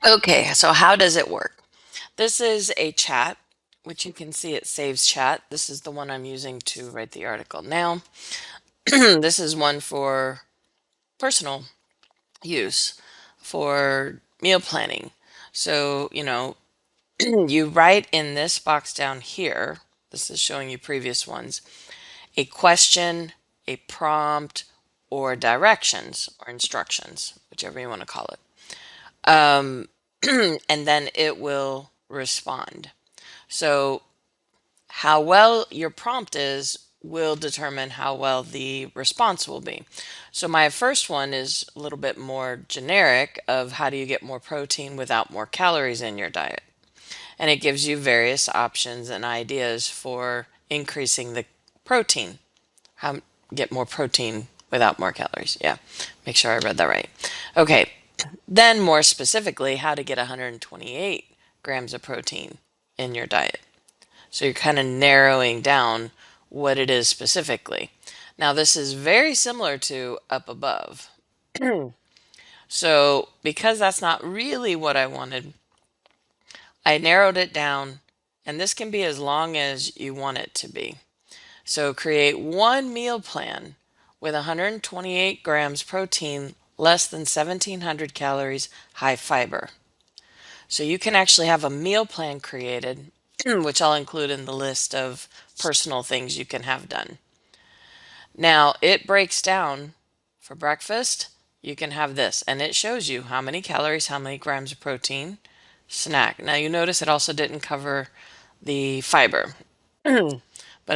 Okay, so how does it work? This is a chat, which you can see it saves chat. This is the one I'm using to write the article now. This is one for personal use, for meal planning. So, you write in this box down here, this is showing you previous ones, a question, a prompt, or directions or instructions, whichever you want to call it. Um, and then it will respond. So, how well your prompt is will determine how well the response will be. So, my first one is a little bit more generic of how do you get more protein without more calories in your diet? And it gives you various options and ideas for increasing the protein. How get more protein without more calories. Yeah, make sure I read that right. Okay, then more specifically, how to get 128 grams of protein in your diet. So you're kind of narrowing down what it is specifically. Now, this is very similar to up above. So, because that's not really what I wanted, I narrowed it down, and this can be as long as you want it to be. So, create one meal plan with 128 grams protein, less than 1700 calories, high fiber. So, you can actually have a meal plan created, which I'll include in the list of personal things you can have done. Now, it breaks down for breakfast. You can have this, and it shows you how many calories, how many grams of protein, snack. Now, you notice it also didn't cover the fiber, but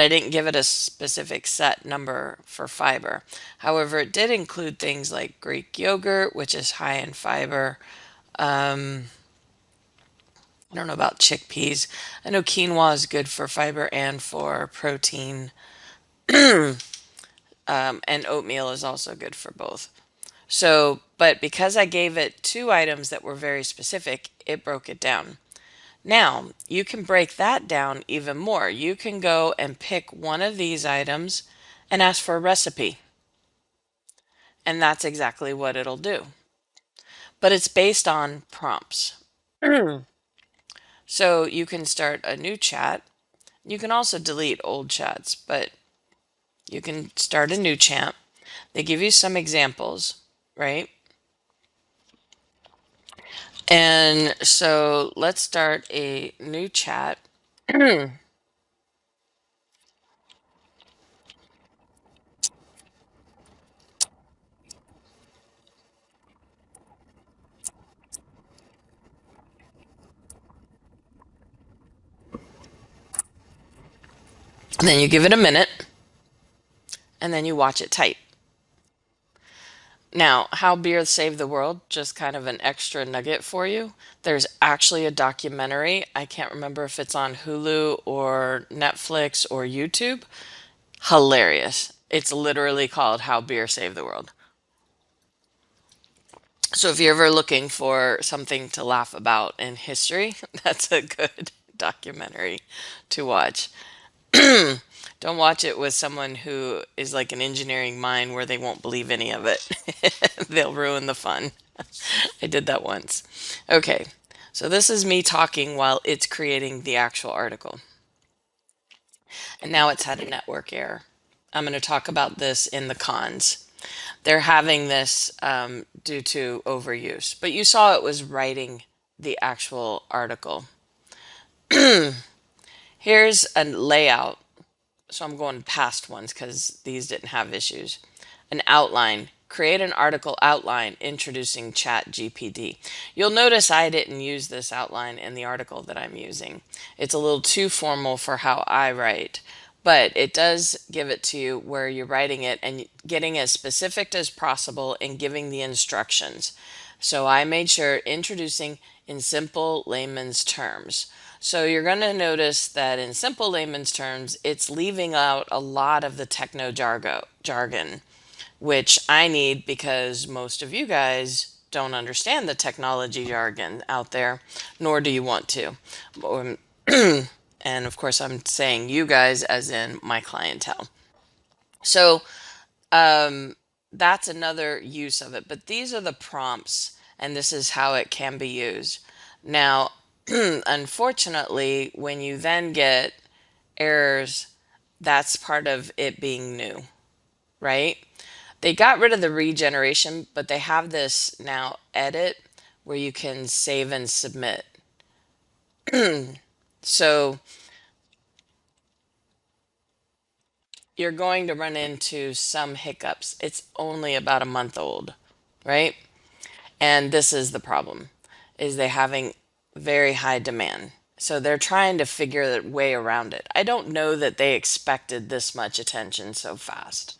I didn't give it a specific set number for fiber. However, it did include things like Greek yogurt, which is high in fiber. Um, I don't know about chickpeas. I know quinoa is good for fiber and for protein. And oatmeal is also good for both. So, but because I gave it two items that were very specific, it broke it down. Now, you can break that down even more. You can go and pick one of these items and ask for a recipe, and that's exactly what it'll do. But it's based on prompts. So you can start a new chat. You can also delete old chats, but you can start a new chat. They give you some examples, right? And so let's start a new chat. And then you give it a minute and then you watch it type. Now, how beer saved the world, just kind of an extra nugget for you. There's actually a documentary. I can't remember if it's on Hulu or Netflix or YouTube. Hilarious. It's literally called How Beer Saved the World. So if you're ever looking for something to laugh about in history, that's a good documentary to watch. Don't watch it with someone who is like an engineering mind where they won't believe any of it. They'll ruin the fun. I did that once. Okay, so this is me talking while it's creating the actual article. And now it's had a network error. I'm going to talk about this in the cons. They're having this due to overuse, but you saw it was writing the actual article. Here's a layout. So I'm going past ones because these didn't have issues. An outline. Create an article outline introducing ChatGPT. You'll notice I didn't use this outline in the article that I'm using. It's a little too formal for how I write, but it does give it to you where you're writing it and getting as specific as possible and giving the instructions. So I made sure introducing in simple layman's terms. So you're going to notice that in simple layman's terms, it's leaving out a lot of the techno jargon, which I need because most of you guys don't understand the technology jargon out there, nor do you want to. Um, and of course, I'm saying you guys as in my clientele. So um, that's another use of it. But these are the prompts and this is how it can be used. Now, unfortunately, when you then get errors, that's part of it being new, right? They got rid of the regeneration, but they have this now edit where you can save and submit. So you're going to run into some hiccups. It's only about a month old, right? And this is the problem, is they having very high demand. So they're trying to figure a way around it. I don't know that they expected this much attention so fast.